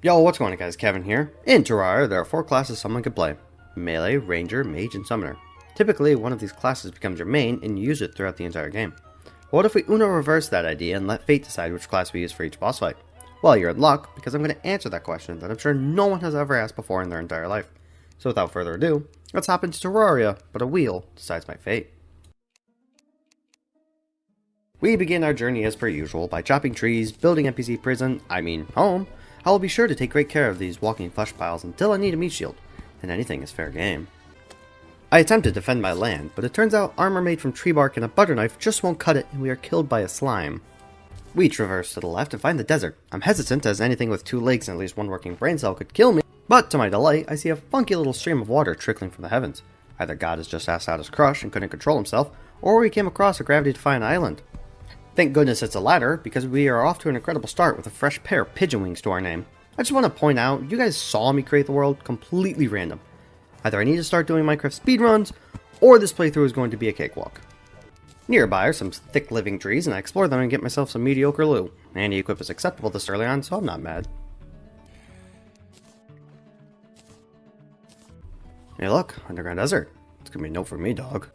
Yo, what's going on guys, Kevin here. In Terraria, there are 4 classes someone can play. Melee, Ranger, Mage, and Summoner. Typically, one of these classes becomes your main and you use it throughout the entire game. But what if we Uno reverse that idea and let fate decide which class we use for each boss fight? Well, you're in luck, because I'm going to answer that question that I'm sure no one has ever asked before in their entire life. So without further ado, let's hop into Terraria, but a wheel decides my fate. We begin our journey as per usual by chopping trees, building NPC prison, home. I will be sure to take great care of these walking flesh piles until I need a meat shield, and anything is fair game. I attempt to defend my land, but it turns out armor made from tree bark and a butter knife just won't cut it and we are killed by a slime. We traverse to the left and find the desert. I'm hesitant as anything with 2 legs and at least 1 working brain cell could kill me, but to my delight I see a funky little stream of water trickling from the heavens. Either God has just asked out his crush and couldn't control himself, or we came across a gravity-defying island. Thank goodness it's a ladder, because we are off to an incredible start with a fresh pair of pigeon wings to our name. I just want to point out, you guys saw me create the world completely random. Either I need to start doing Minecraft speedruns, or this playthrough is going to be a cakewalk. Nearby are some thick living trees, and I explore them and get myself some mediocre loot. And the equip is acceptable this early on, so I'm not mad. Hey look, underground desert. It's gonna be a note for me, dog.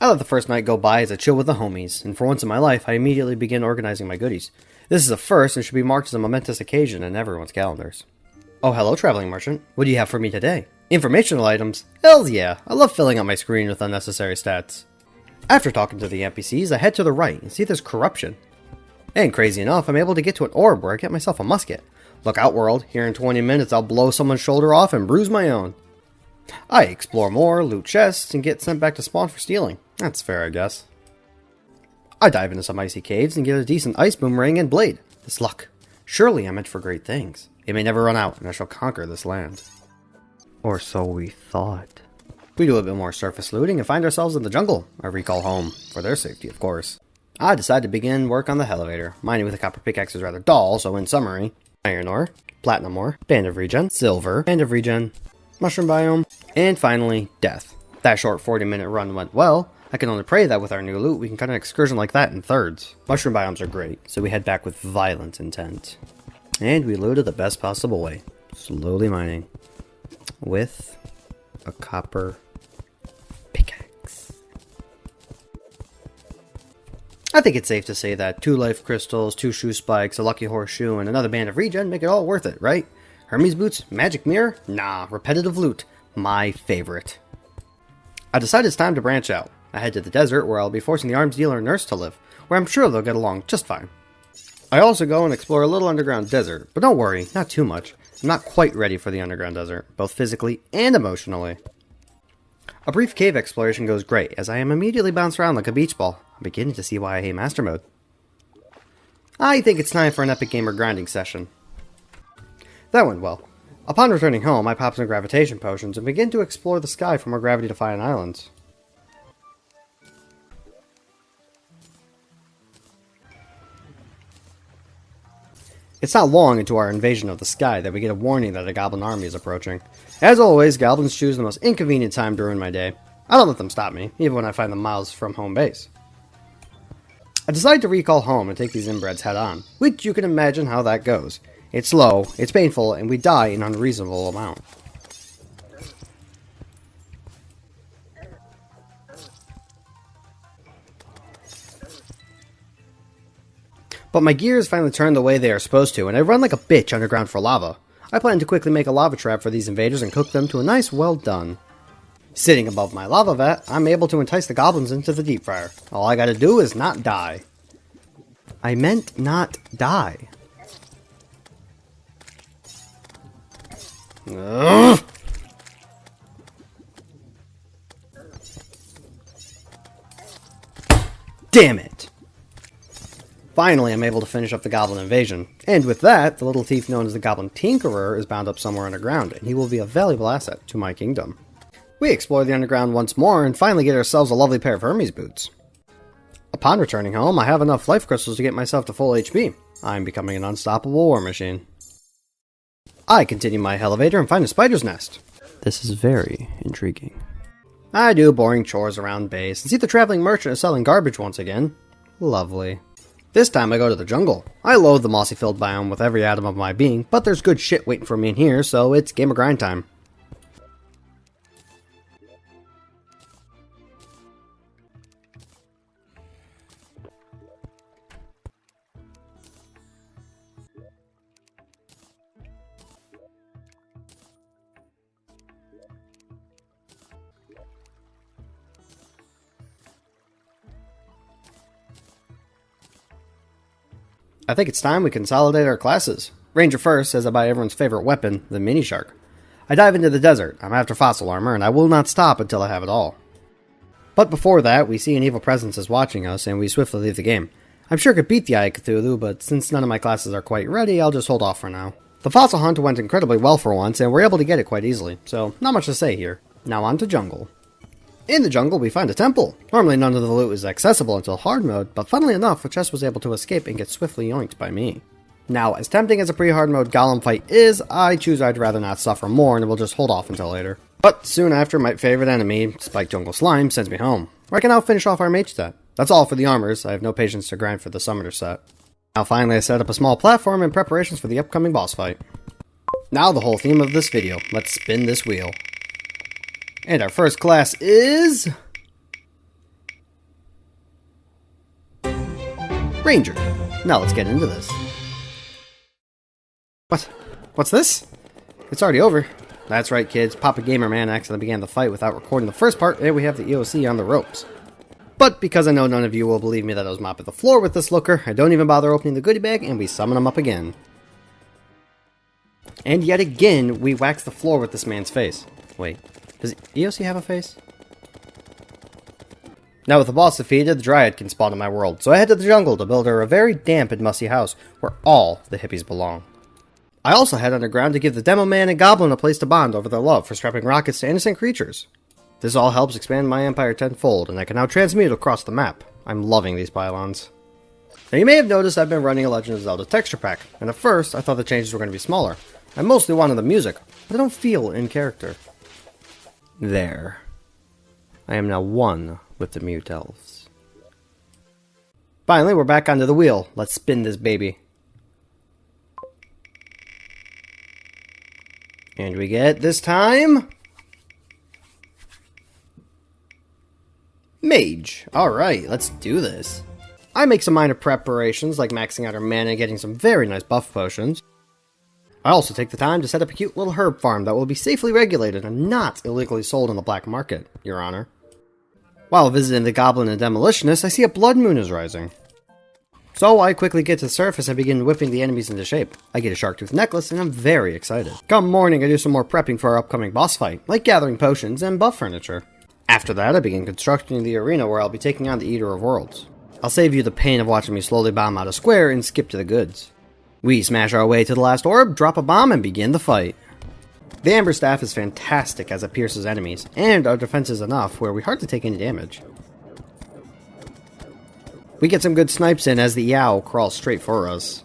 I let the first night go by as I chill with the homies, and for once in my life, I immediately begin organizing my goodies. This is a first and should be marked as a momentous occasion in everyone's calendars. Oh, hello, traveling merchant. What do you have for me today? Informational items? Hells yeah, I love filling up my screen with unnecessary stats. After talking to the NPCs, I head to the right and see there's corruption. And crazy enough, I'm able to get to an orb where I get myself a musket. Look out, world, here in 20 minutes I'll blow someone's shoulder off and bruise my own. I explore more, loot chests, and get sent back to spawn for stealing. That's fair, I guess. I dive into some icy caves and get a decent ice boomerang and blade. This luck. Surely I'm meant for great things. It may never run out, and I shall conquer this land. Or so we thought. We do a bit more surface looting and find ourselves in the jungle. I recall home, for their safety, of course. I decide to begin work on the elevator. Mining with a copper pickaxe is rather dull, so in summary, iron ore, platinum ore, band of regen, silver, band of regen, mushroom biome, and finally, death. That short 40-minute run went well. I can only pray that with our new loot, we can cut an excursion like that in thirds. Mushroom biomes are great, so we head back with violent intent. And we looted the best possible way. Slowly mining. With a copper pickaxe. I think it's safe to say that 2 life crystals, 2 shoe spikes, a lucky horseshoe, and another band of regen make it all worth it, right? Hermes boots? Magic mirror? Nah, repetitive loot. My favorite. I decide it's time to branch out. I head to the desert where I'll be forcing the arms dealer and nurse to live, where I'm sure they'll get along just fine. I also go and explore a little underground desert, but don't worry, not too much. I'm not quite ready for the underground desert, both physically and emotionally. A brief cave exploration goes great, as I am immediately bounced around like a beach ball. I'm beginning to see why I hate MasterMode. I think it's time for an epic gamer grinding session. That went well. Upon returning home, I pop some gravitation potions and begin to explore the sky from our gravity-defying islands. It's not long into our invasion of the sky that we get a warning that a Goblin Army is approaching. As always, goblins choose the most inconvenient time to ruin my day. I don't let them stop me, even when I find them miles from home base. I decide to recall home and take these inbreds head on, which you can imagine how that goes. It's slow, it's painful, and we die in an unreasonable amount. But my gears finally turn the way they are supposed to, and I run like a bitch underground for lava. I plan to quickly make a lava trap for these invaders and cook them to a nice well done. Sitting above my lava vat, I'm able to entice the goblins into the deep fryer. All I gotta do is not die. I meant not die. Ugh. Damn it! Finally, I'm able to finish up the goblin invasion. And with that, the little thief known as the Goblin Tinkerer is bound up somewhere underground, and he will be a valuable asset to my kingdom. We explore the underground once more, and finally get ourselves a lovely pair of Hermes boots. Upon returning home, I have enough life crystals to get myself to full HP. I'm becoming an unstoppable war machine. I continue my elevator and find a spider's nest. This is very intriguing. I do boring chores around base, and see the traveling merchant is selling garbage once again. Lovely. This time I go to the jungle. I loathe the mossy filled biome with every atom of my being, but there's good shit waiting for me in here, so it's gamer grind time. I think it's time we consolidate our classes. Ranger first, as I buy everyone's favorite weapon, the mini shark. I dive into the desert, I'm after fossil armor, and I will not stop until I have it all. But before that, we see an evil presence is watching us, and we swiftly leave the game. I'm sure I could beat the Eye of Cthulhu, but since none of my classes are quite ready, I'll just hold off for now. The fossil hunt went incredibly well for once, and we're able to get it quite easily, so not much to say here. Now on to jungle. In the jungle, we find a temple. Normally none of the loot is accessible until hard mode, but funnily enough, a chest was able to escape and get swiftly yoinked by me. Now, as tempting as a pre-hard mode golem fight is, I choose I'd rather not suffer more and will just hold off until later. But soon after, my favorite enemy, Spike Jungle Slime, sends me home, where I can now finish off our mage set. That's all for the armors, I have no patience to grind for the summoner set. Now finally I set up a small platform in preparations for the upcoming boss fight. Now the whole theme of this video, let's spin this wheel. And our first class is... Ranger. Now let's get into this. What? What's this? It's already over. That's right, kids. Papa Gamer Man accidentally began the fight without recording the first part, and we have the EOC on the ropes. But because I know none of you will believe me that I was mopping the floor with this looker, I don't even bother opening the goodie bag, and we summon him up again. And yet again, we wax the floor with this man's face. Wait. Does EOC have a face? Now with the boss defeated, the Dryad can spawn in my world, so I head to the jungle to build her a very damp and musty house where all the hippies belong. I also head underground to give the Demo Man and Goblin a place to bond over their love for strapping rockets to innocent creatures. This all helps expand my empire tenfold, and I can now transmute across the map. I'm loving these pylons. Now you may have noticed I've been running a Legend of Zelda texture pack, and at first I thought the changes were going to be smaller. I mostly wanted the music, but I don't feel in character. There. I am now one with the mute elves. Finally, we're back onto the wheel. Let's spin this baby. And we get, this time... Mage. Alright, let's do this. I make some minor preparations, like maxing out our mana and getting some very nice buff potions. I also take the time to set up a cute little herb farm that will be safely regulated and not illegally sold on the black market, Your Honor. While visiting the Goblin and Demolitionist, I see a blood moon is rising. So I quickly get to the surface and begin whipping the enemies into shape. I get a shark tooth necklace and I'm very excited. Come morning, I do some more prepping for our upcoming boss fight, like gathering potions and buff furniture. After that, I begin constructing the arena where I'll be taking on the Eater of Worlds. I'll save you the pain of watching me slowly bomb out a square and skip to the goods. We smash our way to the last orb, drop a bomb, and begin the fight. The Amber Staff is fantastic as it pierces enemies, and our defense is enough where we hardly take any damage. We get some good snipes in as the Yow crawls straight for us.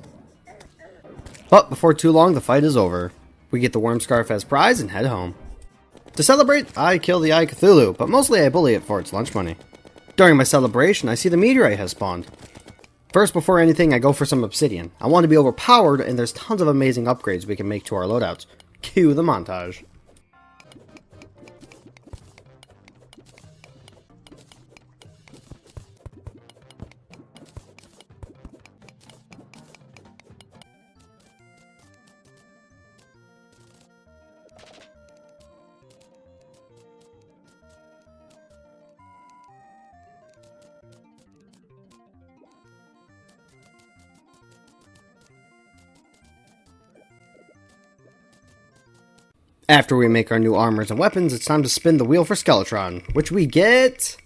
But before too long, the fight is over. We get the Worm Scarf as prize and head home. To celebrate, I kill the Eye of Cthulhu, but mostly I bully it for its lunch money. During my celebration, I see the meteorite has spawned. First, before anything, I go for some obsidian. I want to be overpowered, and there's tons of amazing upgrades we can make to our loadouts. Cue the montage. After we make our new armors and weapons, it's time to spin the wheel for Skeletron, which we get...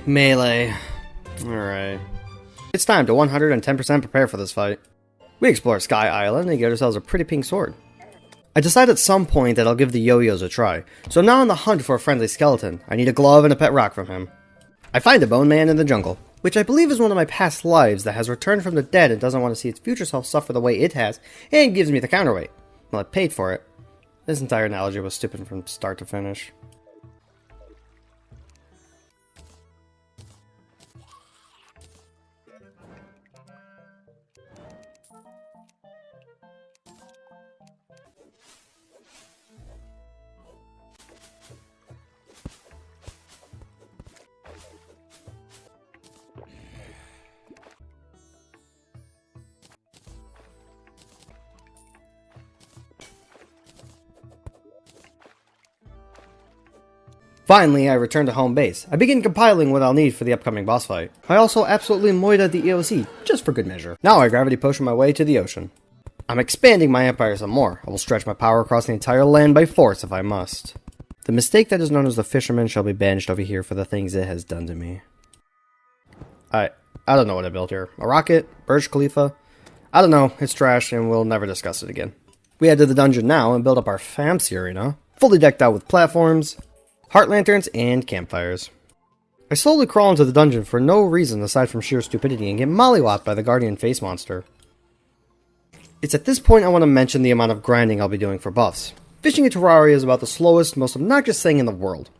melee. Alright. It's time to 110% prepare for this fight. We explore Sky Island and get ourselves a pretty pink sword. I decide at some point that I'll give the yo-yos a try, so I'm now on the hunt for a friendly skeleton. I need a glove and a pet rock from him. I find a bone man in the jungle, which I believe is one of my past lives that has returned from the dead and doesn't want to see its future self suffer the way it has, and gives me the counterweight. Well, I paid for it. This entire analogy was stupid from start to finish. Finally, I return to home base. I begin compiling what I'll need for the upcoming boss fight. I also absolutely moided the EOC, just for good measure. Now I gravity potion my way to the ocean. I'm expanding my empire some more. I will stretch my power across the entire land by force if I must. The mistake that is known as the fisherman shall be banished over here for the things it has done to me. I don't know what I built here. A rocket? Burj Khalifa? I don't know. It's trash and we'll never discuss it again. We head to the dungeon now and build up our fancy arena, fully decked out with platforms, heart lanterns, and campfires. I slowly crawl into the dungeon for no reason aside from sheer stupidity and get mollywopped by the guardian face monster. It's at this point I want to mention the amount of grinding I'll be doing for buffs. Fishing in Terraria is about the slowest, most obnoxious thing in the world.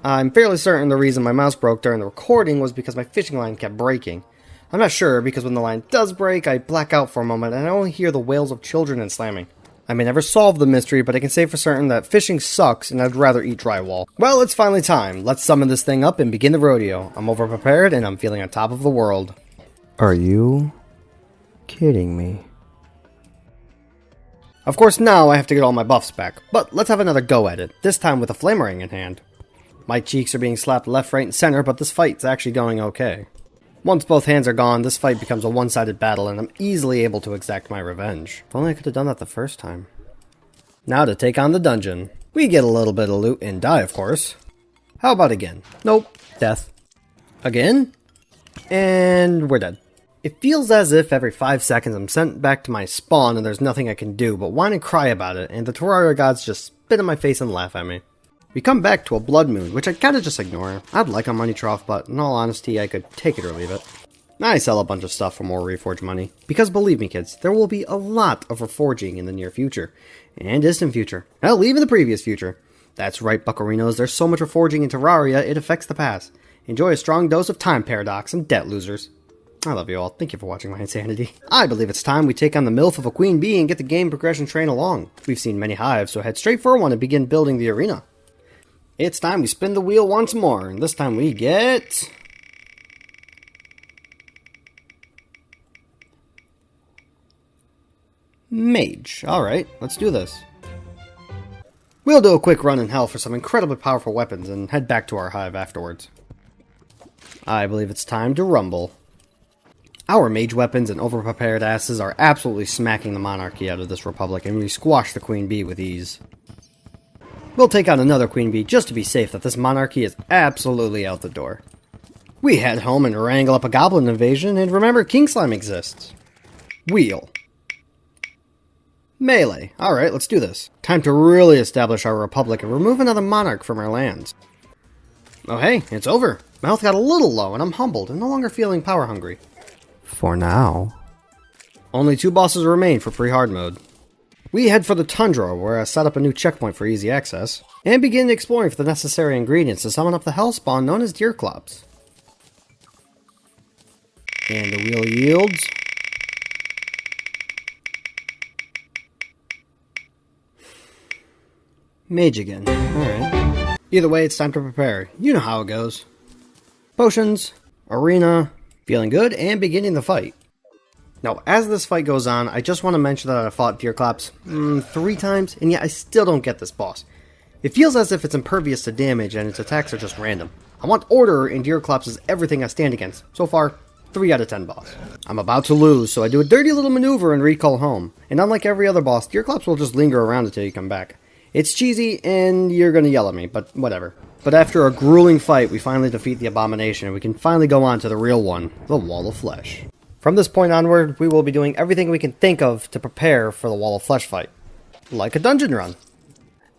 I'm fairly certain the reason my mouse broke during the recording was because my fishing line kept breaking. I'm not sure because when the line does break, I black out for a moment and I only hear the wails of children and slamming. I may never solve the mystery, but I can say for certain that fishing sucks and I'd rather eat drywall. Well, it's finally time. Let's summon this thing up and begin the rodeo. I'm overprepared and I'm feeling on top of the world. Are you kidding me? Of course now I have to get all my buffs back, but let's have another go at it, this time with a flamerang in hand. My cheeks are being slapped left, right, and center, but this fight's actually going okay. Once both hands are gone, this fight becomes a one-sided battle and I'm easily able to exact my revenge. If only I could have done that the first time. Now to take on the dungeon. We get a little bit of loot and die, of course. How about again? Nope. Death. Again? And we're dead. It feels as if every 5 seconds I'm sent back to my spawn and there's nothing I can do but whine and cry about it, and the Terraria gods just spit in my face and laugh at me. We come back to a blood moon, which I'd kinda just ignore. I'd like a money trough, but in all honesty, I could take it or leave it. I sell a bunch of stuff for more reforged money, because believe me kids, there will be a lot of reforging in the near future, and distant future, hell, even the previous future. That's right, buccarinos, there's so much reforging in Terraria, it affects the past. Enjoy a strong dose of time paradox and debt losers. I love you all. Thank you for watching my insanity. I believe it's time we take on the MILF of a queen bee and get the game progression train along. We've seen many hives, so head straight for one and begin building the arena. It's time we spin the wheel once more, and this time we get... Mage. Alright, let's do this. We'll do a quick run in hell for some incredibly powerful weapons and head back to our hive afterwards. I believe it's time to rumble. Our mage weapons and overprepared asses are absolutely smacking the monarchy out of this republic, and we squash the queen bee with ease. We'll take on another queen bee just to be safe that this monarchy is absolutely out the door. We head home and wrangle up a goblin invasion, and remember King Slime exists. Wheel. Melee. Alright, let's do this. Time to really establish our republic and remove another monarch from our lands. Oh hey, it's over. My health got a little low and I'm humbled and no longer feeling power hungry. For now. Only 2 bosses remain for pre-hard mode. We head for the tundra, where I set up a new checkpoint for easy access, and begin exploring for the necessary ingredients to summon up the hell spawn known as Deerclops. And the wheel yields. Mage again. Alright. Either way, it's time to prepare. You know how it goes. Potions, arena, feeling good, and beginning the fight. Now, as this fight goes on, I just want to mention that I fought Deerclops 3 times, and yet I still don't get this boss. It feels as if it's impervious to damage and its attacks are just random. I want order, and Deerclops is everything I stand against. So far, 3 out of 10 boss. I'm about to lose, so I do a dirty little maneuver and recall home. And unlike every other boss, Deerclops will just linger around until you come back. It's cheesy, and you're gonna yell at me, but whatever. But after a grueling fight, we finally defeat the abomination, and we can finally go on to the real one, the Wall of Flesh. From this point onward, we will be doing everything we can think of to prepare for the Wall of Flesh fight. Like a dungeon run.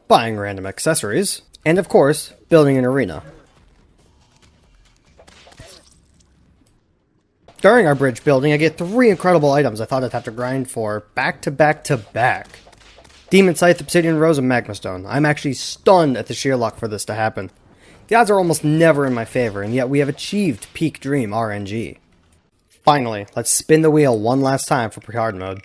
Buying random accessories. And of course, building an arena. During our bridge building, I get 3 incredible items I thought I'd have to grind for back to back to back. Demon Scythe, Obsidian Rose, and Magma Stone. I'm actually stunned at the sheer luck for this to happen. The odds are almost never in my favor, and yet we have achieved peak dream RNG. Finally, let's spin the wheel one last time for pre-hard mode.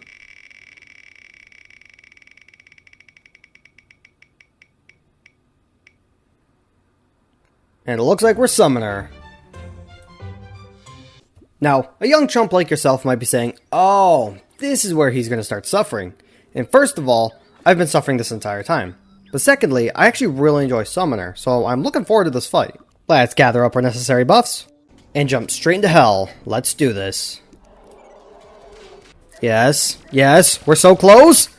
And it looks like we're Summoner. Now, a young chump like yourself might be saying, oh, this is where he's going to start suffering. And first of all, I've been suffering this entire time. But secondly, I actually really enjoy Summoner, so I'm looking forward to this fight. Let's gather up our necessary buffs and jump straight into hell. Let's do this. Yes, yes, we're so close.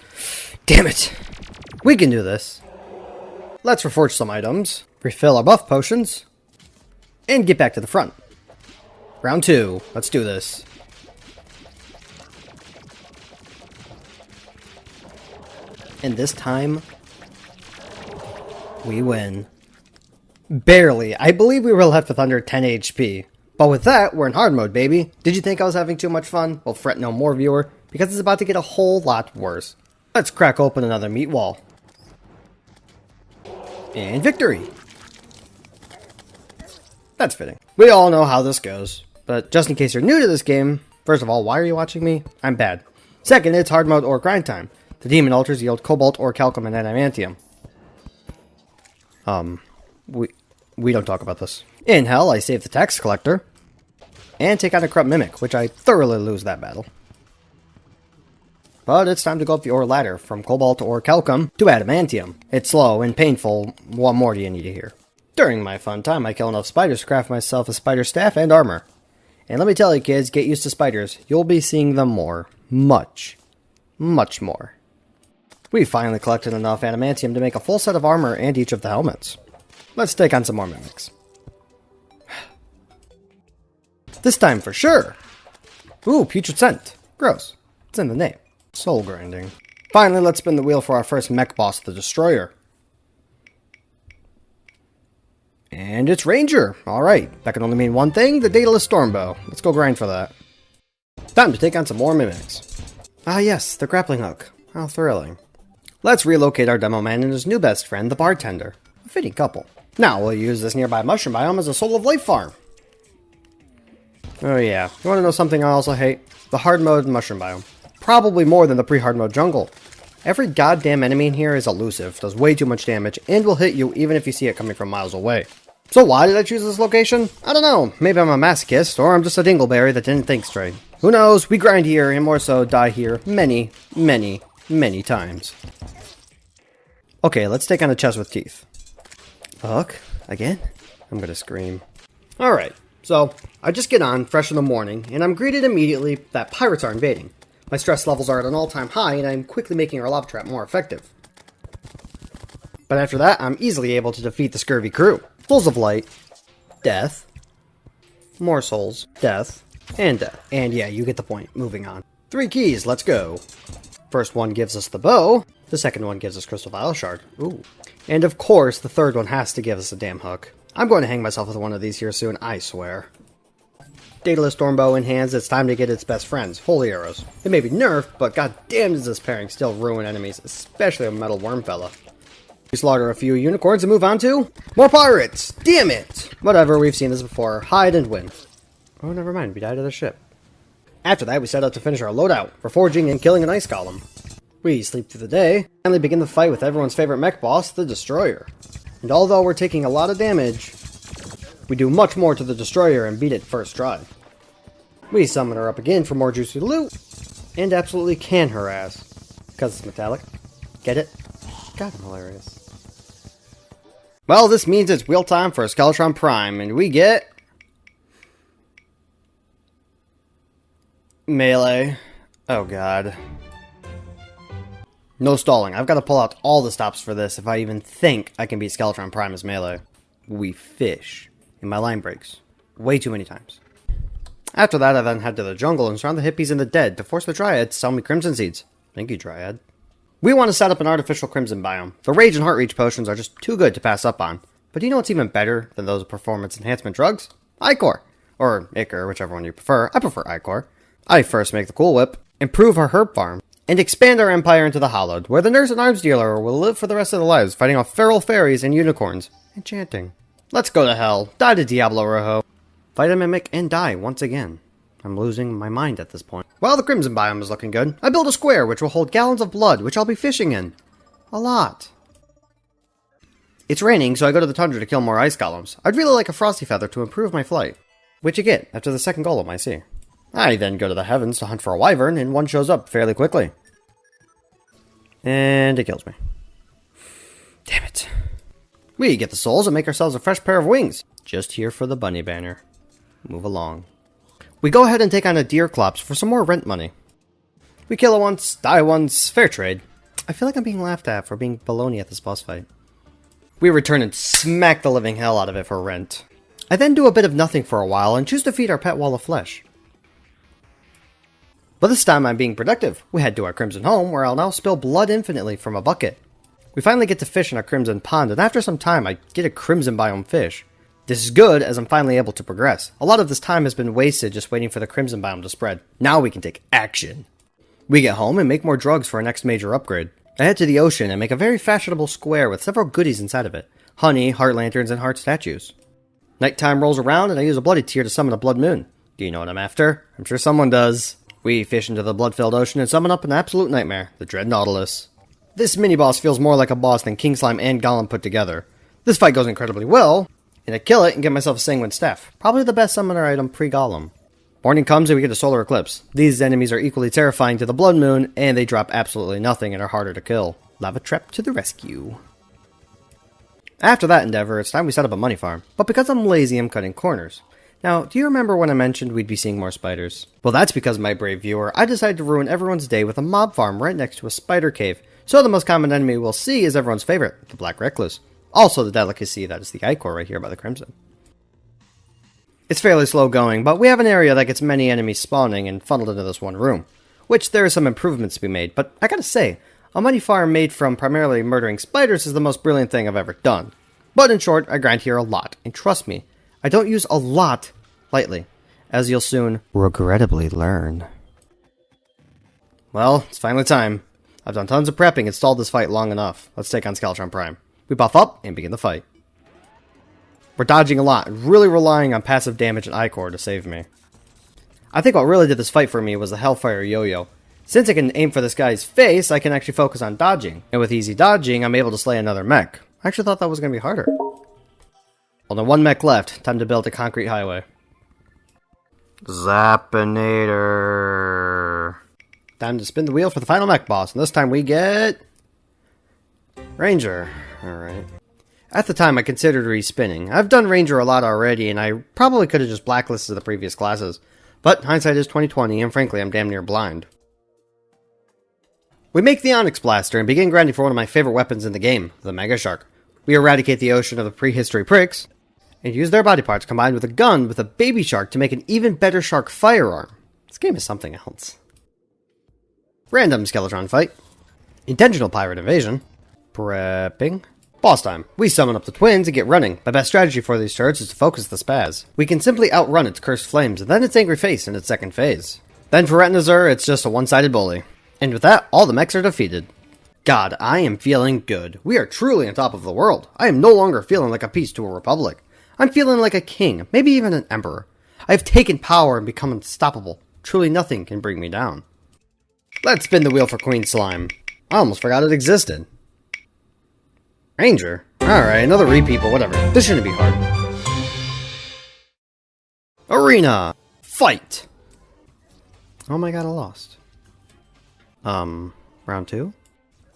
Damn it. We can do this. Let's reforge some items, refill our buff potions, and get back to the front. Round 2. Let's do this. And this time, we win. Barely. I believe we were left with under 10 HP. But with that, we're in hard mode, baby. Did you think I was having too much fun? Well, fret no more, viewer, because it's about to get a whole lot worse. Let's crack open another meat wall. And victory! That's fitting. We all know how this goes. But just in case you're new to this game, first of all, why are you watching me? I'm bad. Second, it's hard mode or grind time. The demon altars yield cobalt or calcum and adamantium. We don't talk about this. In hell, I save the tax collector and take out a corrupt mimic, which I thoroughly lose that battle. But it's time to go up the ore ladder from cobalt or calcum to adamantium. It's slow and painful. What more do you need to hear? During my fun time, I kill enough spiders to craft myself a spider staff and armor. And let me tell you kids, get used to spiders. You'll be seeing them more. Much more. We finally collected enough adamantium to make a full set of armor and each of the helmets. Let's take on some more mimics. This time for sure! Ooh, putrid scent. Gross. It's in the name. Soul grinding. Finally, let's spin the wheel for our first mech boss, the Destroyer. And it's Ranger. Alright, that can only mean one thing, the Daedalus Stormbow. Let's go grind for that. Time to take on some more mimics. Ah yes, the grappling hook. How thrilling. Let's relocate our demo man and his new best friend, the bartender. A fitting couple. Now we'll use this nearby mushroom biome as a soul of life farm. Oh yeah, you want to know something I also hate? The hard mode mushroom biome. Probably more than the pre-hard mode jungle. Every goddamn enemy in here is elusive, does way too much damage, and will hit you even if you see it coming from miles away. So why did I choose this location? I don't know, maybe I'm a masochist, or I'm just a dingleberry that didn't think straight. Who knows, we grind here, and more so, die here many times. Okay, let's take on a chest with teeth. Hook? Again? I'm gonna scream. Alright, so, I just get on, fresh in the morning, and I'm greeted immediately that pirates are invading. My stress levels are at an all-time high, and I'm quickly making our lava trap more effective. But after that, I'm easily able to defeat the scurvy crew. Souls of light, death, more souls, death, and death. And yeah, you get the point. Moving on. 3 keys, let's go. First one gives us the bow, the second one gives us crystal vial shard. Ooh. And of course, the third one has to give us a damn hook. I'm going to hang myself with one of these here soon, I swear. Daedalus Stormbow in hands, it's time to get its best friends, Holy Arrows. It may be nerfed, but goddamn does this pairing still ruin enemies, especially a metal worm fella. We slaughter a few unicorns and move on to more pirates! Damn it! Whatever, we've seen this before. Hide and win. Oh, never mind, we died of the ship. After that, we set out to finish our loadout, reforging and killing an ice golem. We sleep through the day, finally begin the fight with everyone's favorite mech boss, the Destroyer. And although we're taking a lot of damage, we do much more to the Destroyer and beat it first try. We summon her up again for more juicy loot, and absolutely can her ass. Because it's metallic. Get it? God, I'm hilarious. Well, this means it's wheel time for a Skeletron Prime, and we get... melee. Oh god. No stalling. I've got to pull out all the stops for this if I even think I can beat Skeletron Prime as melee. We fish. And my line breaks. Way too many times. After that, I then head to the jungle and surround the hippies and the dead to force the Dryad to sell me Crimson Seeds. Thank you, Dryad. We want to set up an artificial Crimson biome. The Rage and Heart Reach potions are just too good to pass up on. But do you know what's even better than those performance enhancement drugs? Ichor. Or Ichor, whichever one you prefer. I prefer Ichor. I first make the Cool Whip, improve our herb farm, and expand our empire into the Hollowed, where the nurse and arms dealer will live for the rest of their lives fighting off feral fairies and unicorns, and chanting. Let's go to hell, die to Diablo Rojo, fight a mimic, and die once again. I'm losing my mind at this point. While the Crimson biome is looking good, I build a square which will hold gallons of blood, which I'll be fishing in. A lot. It's raining, so I go to the tundra to kill more ice golems. I'd really like a frosty feather to improve my flight, which you get after the second golem I see. I then go to the heavens to hunt for a wyvern, and one shows up fairly quickly. And it kills me. Damn it. We get the souls and make ourselves a fresh pair of wings. Just here for the bunny banner. Move along. We go ahead and take on a deer clops for some more rent money. We kill it once, die once, fair trade. I feel like I'm being laughed at for being baloney at this boss fight. We return and smack the living hell out of it for rent. I then do a bit of nothing for a while and choose to feed our pet wall of flesh. But this time I'm being productive. We head to our crimson home, where I'll now spill blood infinitely from a bucket. We finally get to fish in our crimson pond, and after some time I get a crimson biome fish. This is good, as I'm finally able to progress. A lot of this time has been wasted just waiting for the crimson biome to spread. Now we can take action. We get home and make more drugs for our next major upgrade. I head to the ocean and make a very fashionable square with several goodies inside of it. Honey, heart lanterns, and heart statues. Nighttime rolls around and I use a bloody tear to summon a blood moon. Do you know what I'm after? I'm sure someone does. We fish into the blood-filled ocean and summon up an absolute nightmare, the Dread Nautilus. This mini-boss feels more like a boss than King Slime and Golem put together. This fight goes incredibly well, and I kill it and get myself a Sanguine Staff. Probably the best summoner item pre-Golem. Morning comes and we get a solar eclipse. These enemies are equally terrifying to the Blood Moon, and they drop absolutely nothing and are harder to kill. Lava Trap to the rescue. After that endeavor, it's time we set up a money farm. But because I'm lazy, I'm cutting corners. Now, do you remember when I mentioned we'd be seeing more spiders? Well, that's because, my brave viewer, I decided to ruin everyone's day with a mob farm right next to a spider cave. So the most common enemy we'll see is everyone's favorite, the Black Recluse. Also the delicacy that is the ichor right here by the Crimson. It's fairly slow going, but we have an area that gets many enemies spawning and funneled into this one room. Which there are some improvements to be made, but I gotta say, a money farm made from primarily murdering spiders is the most brilliant thing I've ever done. But in short, I grind here a lot, and trust me, I don't use a lot lightly, as you'll soon regrettably learn. Well, it's finally time. I've done tons of prepping and stalled this fight long enough. Let's take on Skeletron Prime. We buff up and begin the fight. We're dodging a lot, and really relying on passive damage and ichor to save me. I think what really did this fight for me was the Hellfire Yo-Yo. Since I can aim for this guy's face, I can actually focus on dodging. And with easy dodging, I'm able to slay another mech. I actually thought that was going to be harder. Only one mech left. Time to build a concrete highway. Zappinator. Time to spin the wheel for the final mech boss. And this time we get... Ranger. Alright. At the time, I considered respinning. I've done Ranger a lot already, and I probably could have just blacklisted the previous classes. But hindsight is 20/20, and frankly, I'm damn near blind. We make the Onyx Blaster and begin grinding for one of my favorite weapons in the game, the Mega Shark. We eradicate the ocean of the prehistory pricks, and use their body parts combined with a gun with a baby shark to make an even better shark firearm. This game is something else. Random Skeletron fight. Intentional pirate invasion. Prepping. Boss time. We summon up the twins and get running. My best strategy for these turrets is to focus the spaz. We can simply outrun its cursed flames, and then its angry face in its second phase. Then for Retinazur, it's just a one-sided bully. And with that, all the mechs are defeated. God, I am feeling good. We are truly on top of the world. I am no longer feeling like a piece to a republic. I'm feeling like a king, maybe even an emperor. I have taken power and become unstoppable. Truly nothing can bring me down. Let's spin the wheel for Queen Slime. I almost forgot it existed. Ranger? Alright, another repeat, but whatever. This shouldn't be hard. Arena! Fight! Oh my god, I lost. Round 2?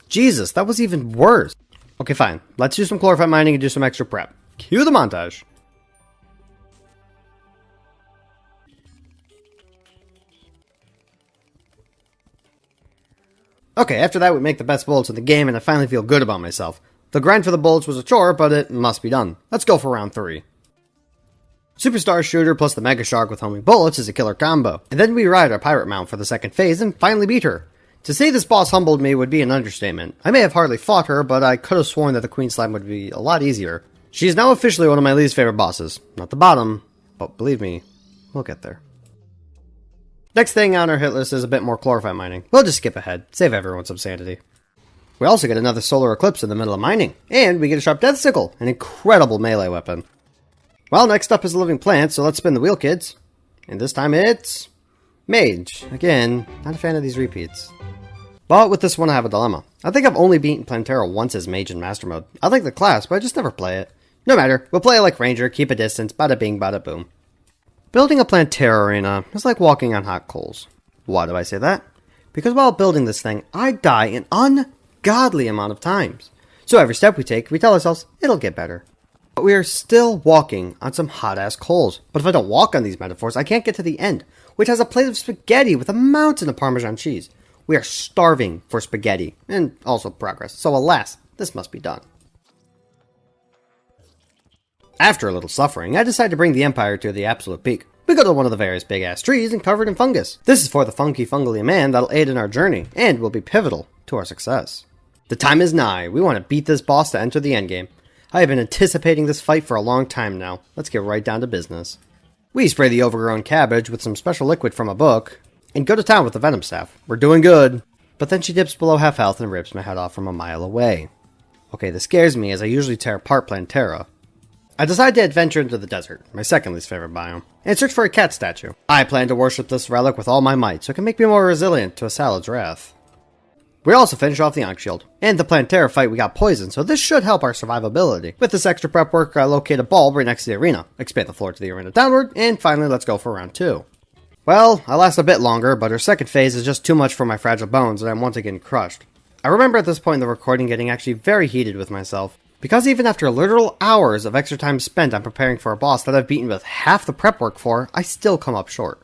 Jesus, that was even worse. Okay, fine. Let's do some chlorophyte mining and do some extra prep. Cue the montage. Okay, after that we make the best bullets in the game and I finally feel good about myself. The grind for the bullets was a chore, but it must be done. Let's go for round 3. Superstar Shooter plus the Mega Shark with homing bullets is a killer combo. And then we ride our pirate mount for the second phase and finally beat her. To say this boss humbled me would be an understatement. I may have hardly fought her, but I could have sworn that the Queen Slime would be a lot easier. She is now officially one of my least favorite bosses. Not the bottom, but believe me, we'll get there. Next thing on our hit list is a bit more chlorophyte mining. We'll just skip ahead, save everyone some sanity. We also get another solar eclipse in the middle of mining, and we get a sharp death sickle, an incredible melee weapon. Well, next up is a living plant, so let's spin the wheel, kids. And this time it's... Mage. Again, not a fan of these repeats. But with this one I have a dilemma. I think I've only beaten Plantera once as Mage in MasterMode. I like the class, but I just never play it. No matter, we'll play it like Ranger, keep a distance, bada bing, bada boom. Building a Plantera arena is like walking on hot coals. Why do I say that? Because while building this thing, I die an ungodly amount of times. So every step we take, we tell ourselves, it'll get better. But we are still walking on some hot-ass coals. But if I don't walk on these metaphors, I can't get to the end, which has a plate of spaghetti with a mountain of Parmesan cheese. We are starving for spaghetti, and also progress, so alas, this must be done. After a little suffering, I decide to bring the Empire to the absolute peak. We go to one of the various big-ass trees and covered in fungus. This is for the funky fungally man that'll aid in our journey, and will be pivotal to our success. The time is nigh. We want to beat this boss to enter the endgame. I have been anticipating this fight for a long time now. Let's get right down to business. We spray the overgrown cabbage with some special liquid from a book, and go to town with the venom staff. We're doing good. But then she dips below half health and rips my head off from a mile away. Okay, this scares me as I usually tear apart Plantera. I decide to adventure into the desert, my second least favorite biome, and search for a cat statue. I plan to worship this relic with all my might so it can make me more resilient to a salad's wrath. We also finish off the Ankh Shield. In the Plantera fight we got poisoned, so this should help our survivability. With this extra prep work, I locate a bulb right next to the arena, expand the floor to the arena downward, and finally let's go for round 2. Well, I last a bit longer, but her second phase is just too much for my fragile bones and I'm once again crushed. I remember at this point in the recording getting actually very heated with myself, because even after literal hours of extra time spent on preparing for a boss that I've beaten with half the prep work for, I still come up short.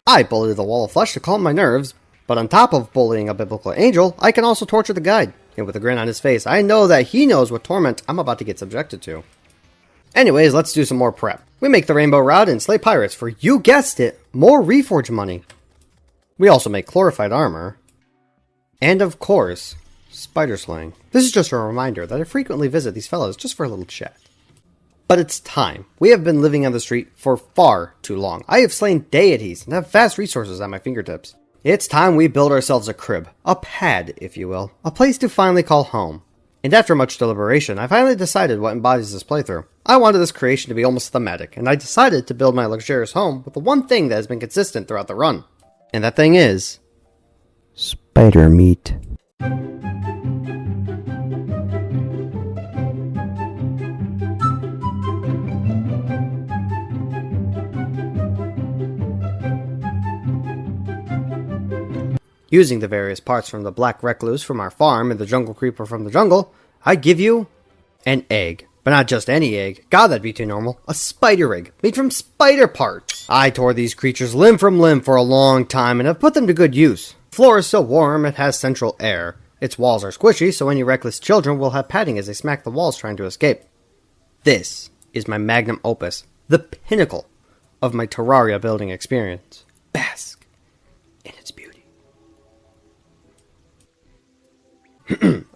I bully the wall of flesh to calm my nerves, but on top of bullying a biblical angel, I can also torture the guide, and with a grin on his face, I know that he knows what torment I'm about to get subjected to. Anyways, let's do some more prep. We make the rainbow rod and slay pirates for, you guessed it, more reforge money. We also make glorified armor. And of course, spider slaying. This is just a reminder that I frequently visit these fellows just for a little chat. But it's time. We have been living on the street for far too long. I have slain deities and have vast resources at my fingertips. It's time we build ourselves a crib. A pad, if you will. A place to finally call home. And after much deliberation, I finally decided what embodies this playthrough. I wanted this creation to be almost thematic, and I decided to build my luxurious home with the one thing that has been consistent throughout the run. And that thing is... spider meat. Using the various parts from the black recluse from our farm and the jungle creeper from the jungle, I give you an egg. But not just any egg. God, that'd be too normal. A spider egg, made from spider parts. I tore these creatures limb from limb for a long time and have put them to good use. The floor is so warm it has central air. Its walls are squishy, so any reckless children will have padding as they smack the walls trying to escape. This is my magnum opus, the pinnacle of my Terraria building experience. Bask in its beauty.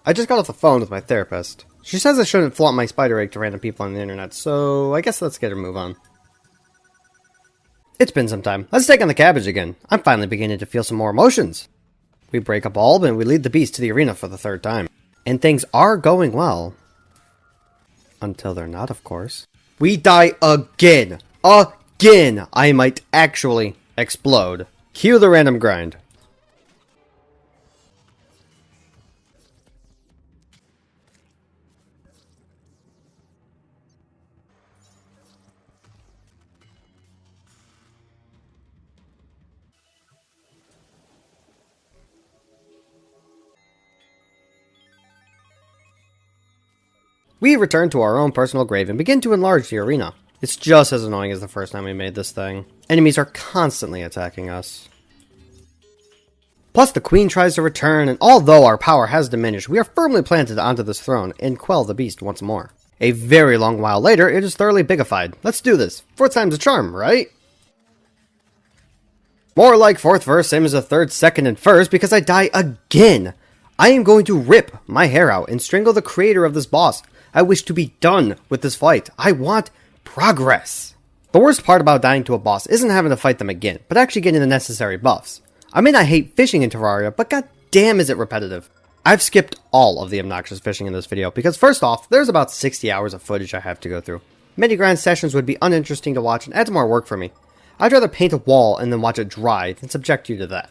I just got off the phone with my therapist. She says I shouldn't flaunt my spider egg to random people on the internet, so I guess let's get her move on. It's been some time. Let's take on the cabbage again. I'm finally beginning to feel some more emotions. We break a bulb and we lead the beast to the arena for the third time. And things are going well. Until they're not, of course. We die again! Again! I might actually explode. Cue the random grind. We return to our own personal grave and begin to enlarge the arena. It's just as annoying as the first time we made this thing. Enemies are constantly attacking us. Plus the queen tries to return, and although our power has diminished, we are firmly planted onto this throne and quell the beast once more. A very long while later, it is thoroughly bigified. Let's do this. Fourth time's a charm, right? More like fourth verse, same as the third, second, and first, because I die again. I am going to rip my hair out and strangle the creator of this boss. I wish to be done with this fight. I want progress. The worst part about dying to a boss isn't having to fight them again, but actually getting the necessary buffs. I may not hate fishing in Terraria, but goddamn is it repetitive. I've skipped all of the obnoxious fishing in this video, because first off, there's about 60 hours of footage I have to go through. Many grind sessions would be uninteresting to watch and adds more work for me. I'd rather paint a wall and then watch it dry than subject you to that.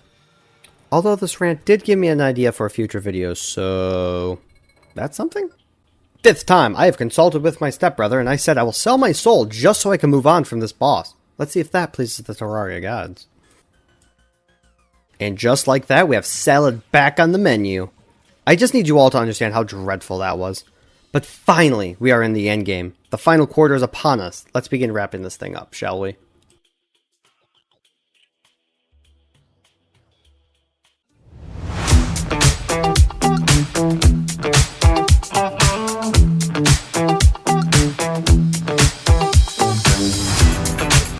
Although this rant did give me an idea for a future video, so... that's something? Fifth time, I have consulted with my stepbrother and I said I will sell my soul just so I can move on from this boss. Let's see if that pleases the Terraria gods. And just like that, we have salad back on the menu. I just need you all to understand how dreadful that was. But finally, we are in the end game. The final quarter is upon us. Let's begin wrapping this thing up, shall we?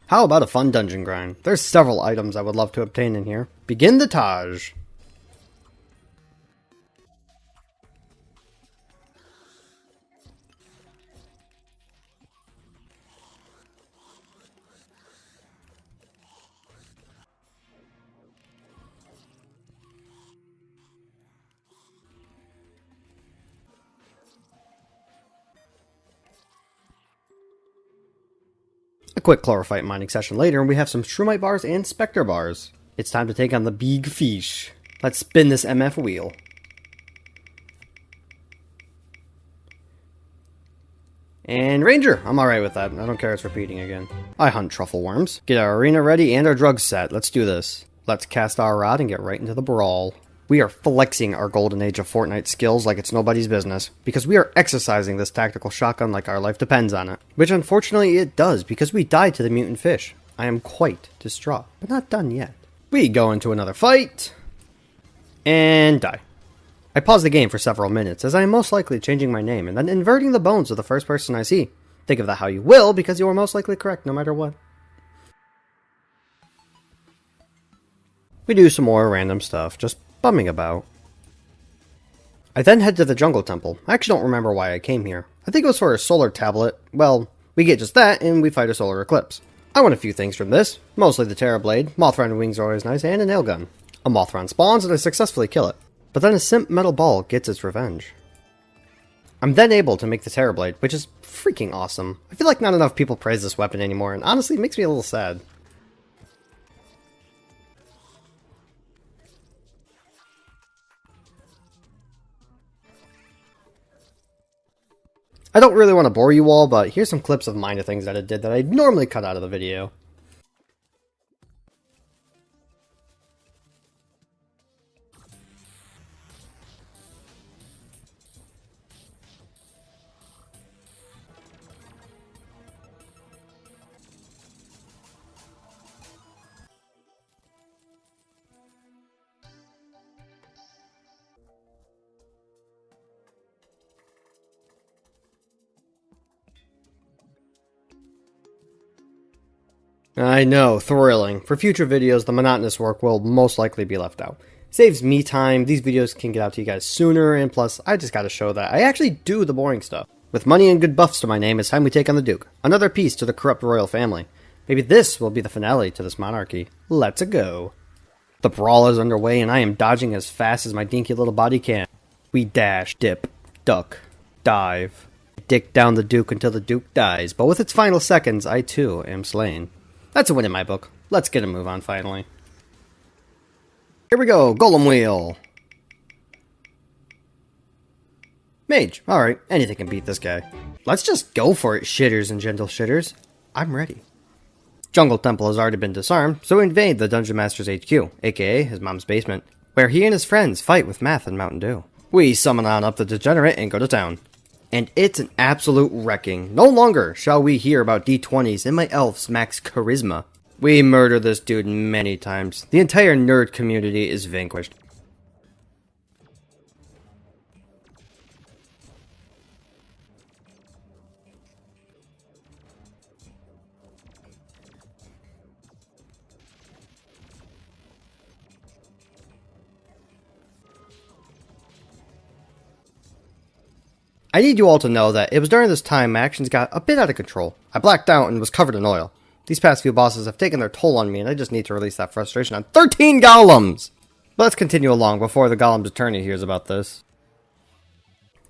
How about a fun dungeon grind? There's several items I would love to obtain in here. Begin the Taj. A quick chlorophyte mining session later, and we have some shroomite bars and specter bars. It's time to take on the big fish. Let's spin this MF wheel. And Ranger, I'm alright with that. I don't care it's repeating again. I hunt truffle worms. Get our arena ready and our drugs set. Let's do this. Let's cast our rod and get right into the brawl. We are flexing our golden age of Fortnite skills like it's nobody's business, because we are exercising this tactical shotgun like our life depends on it. Which unfortunately it does, because we died to the mutant fish. I am quite distraught, but not done yet. We go into another fight, and die. I pause the game for several minutes, as I am most likely changing my name, and then inverting the bones of the first person I see. Think of that how you will, because you are most likely correct no matter what. We do some more random stuff, just bumming about. I then head to the jungle temple. I actually don't remember why I came here. I think it was for a solar tablet. Well, we get just that, and we fight a solar eclipse. I want a few things from this, mostly the Terra Blade, Mothron wings are always nice, and a nail gun. A Mothron spawns, and I successfully kill it. But then a simp metal ball gets its revenge. I'm then able to make the Terra Blade, which is freaking awesome. I feel like not enough people praise this weapon anymore, and honestly, it makes me a little sad. I don't really want to bore you all, but here's some clips of minor things that it did that I'd normally cut out of the video. I know, thrilling. For future videos, the monotonous work will most likely be left out. Saves me time, these videos can get out to you guys sooner, and plus, I just gotta show that I actually do the boring stuff. With money and good buffs to my name, it's time we take on the Duke. Another piece to the corrupt royal family. Maybe this will be the finale to this monarchy. Let's go. The brawl is underway, and I am dodging as fast as my dinky little body can. We dash, dip, duck, dive, dick down the Duke until the Duke dies, but with its final seconds, I too am slain. That's a win in my book. Let's get a move on finally. Here we go, Golem Wheel. Mage, alright, anything can beat this guy. Let's just go for it, shitters and gentle shitters. I'm ready. Jungle Temple has already been disarmed, so we invade the Dungeon Master's HQ, aka his mom's basement, where he and his friends fight with Math and Mountain Dew. We summon on up the Degenerate and go to town. And it's an absolute wrecking. No longer shall we hear about D20s and my elf's max charisma. We murder this dude many times. The entire nerd community is vanquished. I need you all to know that it was during this time my actions got a bit out of control. I blacked out and was covered in oil. These past few bosses have taken their toll on me, and I just need to release that frustration on 13 golems! But let's continue along before the golem's attorney hears about this.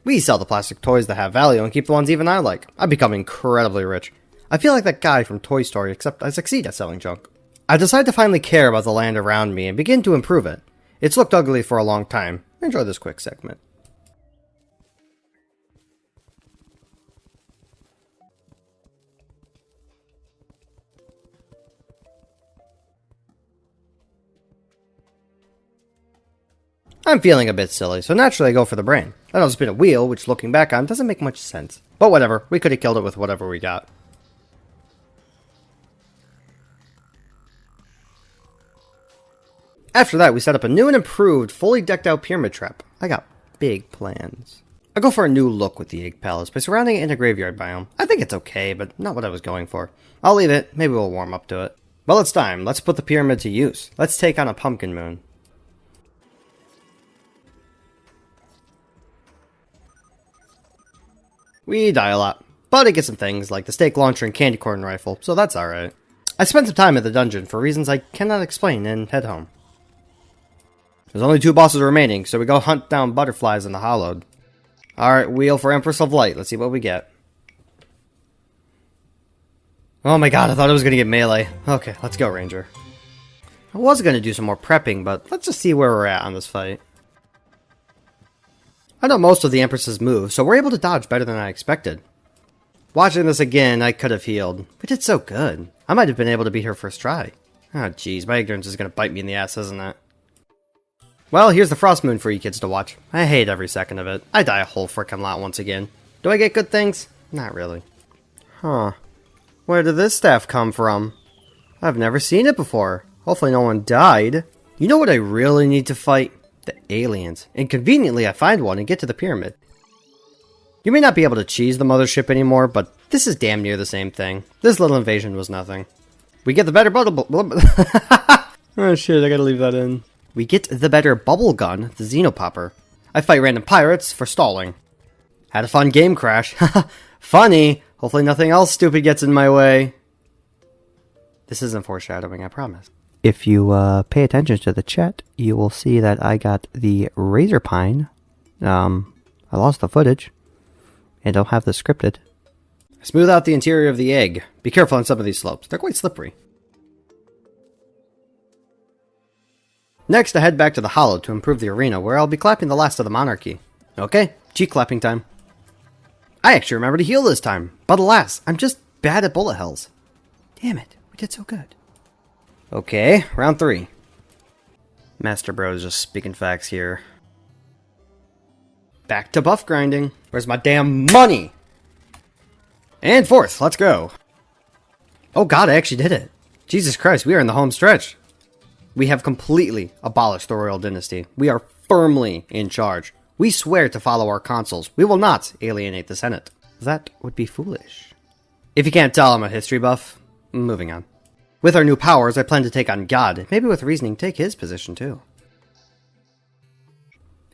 We sell the plastic toys that have value and keep the ones even I like. I've become incredibly rich. I feel like that guy from Toy Story, except I succeed at selling junk. I decide to finally care about the land around me and begin to improve it. It's looked ugly for a long time. Enjoy this quick segment. I'm feeling a bit silly, so naturally I go for the brain. Then I'll spin a wheel, which looking back on doesn't make much sense. But whatever, we could have killed it with whatever we got. After that, we set up a new and improved, fully decked out pyramid trap. I got big plans. I go for a new look with the Egg Palace by surrounding it in a graveyard biome. I think it's okay, but not what I was going for. I'll leave it, maybe we'll warm up to it. Well, it's time. Let's put the pyramid to use. Let's take on a pumpkin moon. We die a lot, but I get some things like the stake launcher and candy corn rifle, so that's alright. I spent some time at the dungeon for reasons I cannot explain and head home. There's only 2 bosses remaining, so we go hunt down butterflies in the hollowed. Alright, wheel for Empress of Light. Let's see what we get. Oh my god, I thought I was going to get melee. Okay, let's go, Ranger. I was going to do some more prepping, but let's just see where we're at on this fight. I know most of the Empress's moves, so we're able to dodge better than I expected. Watching this again, I could have healed. We did so good. I might have been able to beat her first try. Oh jeez, my ignorance is going to bite me in the ass, isn't it? Well, here's the Frost Moon for you kids to watch. I hate every second of it. I die a whole frickin' lot once again. Do I get good things? Not really. Huh. Where did this staff come from? I've never seen it before. Hopefully no one died. You know what I really need to fight? The aliens. And conveniently I find one and get to the pyramid. You may not be able to cheese the mothership anymore, but this is damn near the same thing. This little invasion was nothing. We get the better bubble... Oh shit, I gotta leave that in. We get the better bubble gun, the Xenopopper. I fight random pirates for stalling. Had a fun game crash. Funny! Hopefully nothing else stupid gets in my way. This isn't foreshadowing, I promise. If you pay attention to the chat, you will see that I got the Razor Pine. I lost the footage. And don't have this scripted. Smooth out the interior of the egg. Be careful on some of these slopes. They're quite slippery. Next, I head back to the Hollow to improve the arena, where I'll be clapping the last of the monarchy. Okay, cheek clapping time. I actually remember to heal this time, but alas, I'm just bad at bullet hells. Damn it, we did so good. Okay, round 3. Master Bro is just speaking facts here. Back to buff grinding. Where's my damn money? And 4th, let's go. Oh god, I actually did it. Jesus Christ, we are in the home stretch. We have completely abolished the royal dynasty. We are firmly in charge. We swear to follow our consuls. We will not alienate the Senate. That would be foolish. If you can't tell, I'm a history buff. Moving on. With our new powers, I plan to take on God. Maybe with reasoning, take his position too.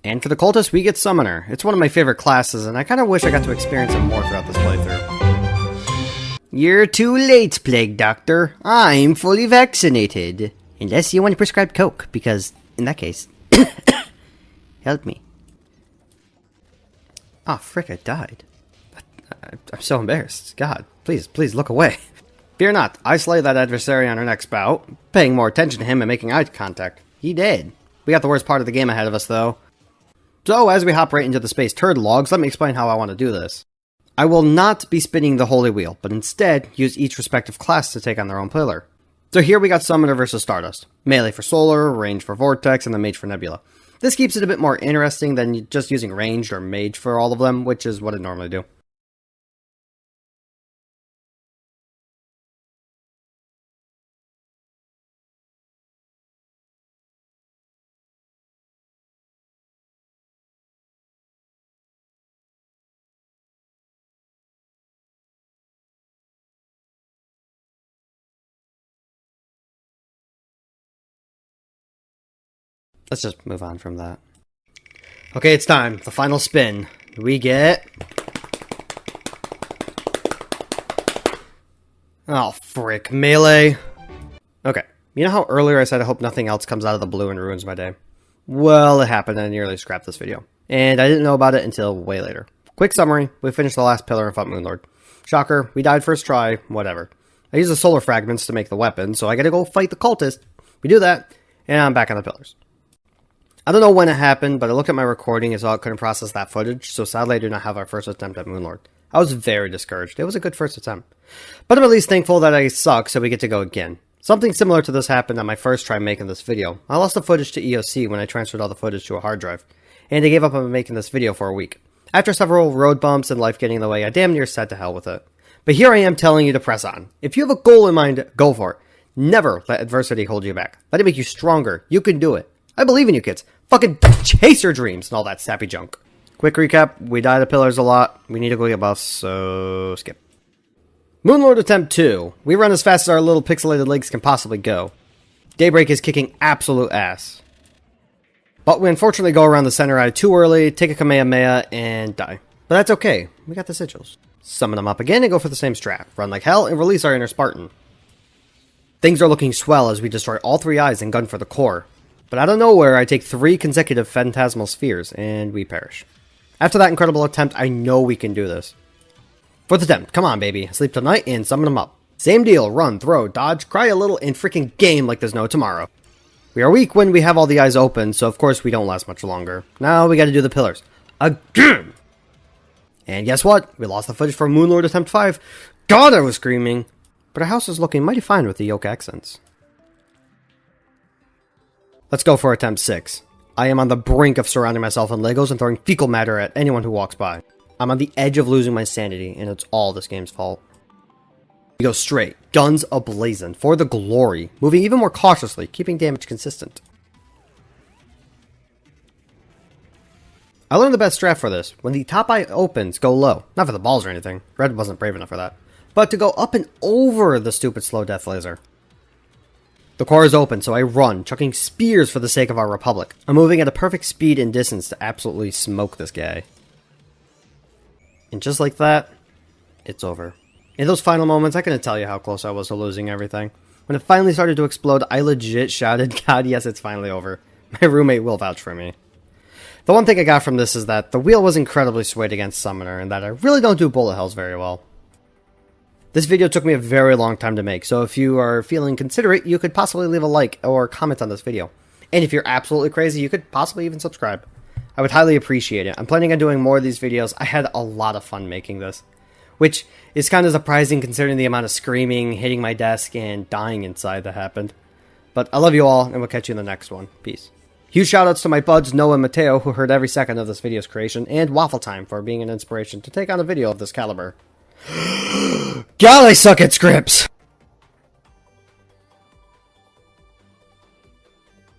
And for the cultist, we get Summoner. It's one of my favorite classes, and I kind of wish I got to experience it more throughout this playthrough. You're too late, Plague Doctor. I'm fully vaccinated. Unless you want to prescribe Coke, because, in that case, help me. Oh, frick, I died. I'm so embarrassed. God, please look away. Fear not, I slay that adversary on our next bout, paying more attention to him and making eye contact. He did. We got the worst part of the game ahead of us, though. So, as we hop right into the space turd logs, let me explain how I want to do this. I will not be spinning the Holy Wheel, but instead use each respective class to take on their own pillar. So here we got Summoner versus Stardust. Melee for Solar, Range for Vortex, and the Mage for Nebula. This keeps it a bit more interesting than just using Ranged or Mage for all of them, which is what I normally do. Let's just move on from that. Okay, it's time. The final spin. We get... Oh, frick. Melee. Okay. You know how earlier I said I hope nothing else comes out of the blue and ruins my day? Well, it happened and I nearly scrapped this video. And I didn't know about it until way later. Quick summary. We finished the last pillar and fought Moonlord. Shocker. We died first try. Whatever. I used the solar fragments to make the weapon, so I gotta go fight the cultist. We do that, and I'm back on the pillars. I don't know when it happened, but I looked at my recording and saw it couldn't process that footage, so sadly I do not have our first attempt at Moonlord. I was very discouraged. It was a good first attempt. But I'm at least thankful that I suck, so we get to go again. Something similar to this happened on my first try making this video. I lost the footage to EOC when I transferred all the footage to a hard drive, and I gave up on making this video for a week. After several road bumps and life getting in the way, I damn near said to hell with it. But here I am telling you to press on. If you have a goal in mind, go for it. Never let adversity hold you back. Let it make you stronger. You can do it. I believe in you kids. Fucking chase your dreams and all that sappy junk. Quick recap, we die to pillars a lot. We need to go get buffs, so skip. Moonlord Attempt 2. We run as fast as our little pixelated legs can possibly go. Daybreak is kicking absolute ass. But we unfortunately go around the center eye too early, take a Kamehameha, and die. But that's okay, we got the sigils. Summon them up again and go for the same strat. Run like hell and release our inner Spartan. Things are looking swell as we destroy all 3 eyes and gun for the core. But out of nowhere, I take 3 consecutive phantasmal spheres, and we perish. After that incredible attempt, I know we can do this. 4th attempt, come on baby, sleep tonight and summon them up. Same deal, run, throw, dodge, cry a little, and freaking game like there's no tomorrow. We are weak when we have all the eyes open, so of course we don't last much longer. Now we gotta do the pillars. Again! And guess what? We lost the footage for Moonlord Attempt 5. God, I was screaming! But our house is looking mighty fine with the yoke accents. Let's go for Attempt 6. I am on the brink of surrounding myself in Legos and throwing fecal matter at anyone who walks by. I'm on the edge of losing my sanity, and it's all this game's fault. We go straight, guns ablazing, for the glory, moving even more cautiously, keeping damage consistent. I learned the best strat for this. When the top eye opens, go low. Not for the balls or anything. Red wasn't brave enough for that. But to go up and over the stupid slow death laser. The core is open, so I run, chucking spears for the sake of our republic. I'm moving at a perfect speed and distance to absolutely smoke this guy. And just like that, it's over. In those final moments, I couldn't tell you how close I was to losing everything. When it finally started to explode, I legit shouted, God, yes, it's finally over. My roommate will vouch for me. The one thing I got from this is that the wheel was incredibly swayed against Summoner, and that I really don't do bullet hells very well. This video took me a very long time to make, so if you are feeling considerate, you could possibly leave a like or comment on this video. And if you're absolutely crazy, you could possibly even subscribe. I would highly appreciate it. I'm planning on doing more of these videos. I had a lot of fun making this, which is kind of surprising considering the amount of screaming, hitting my desk, and dying inside that happened. But I love you all, and we'll catch you in the next one. Peace. Huge shoutouts to my buds Noah and Mateo, who heard every second of this video's creation, and Waffle Time for being an inspiration to take on a video of this caliber. God, I suck at scripts!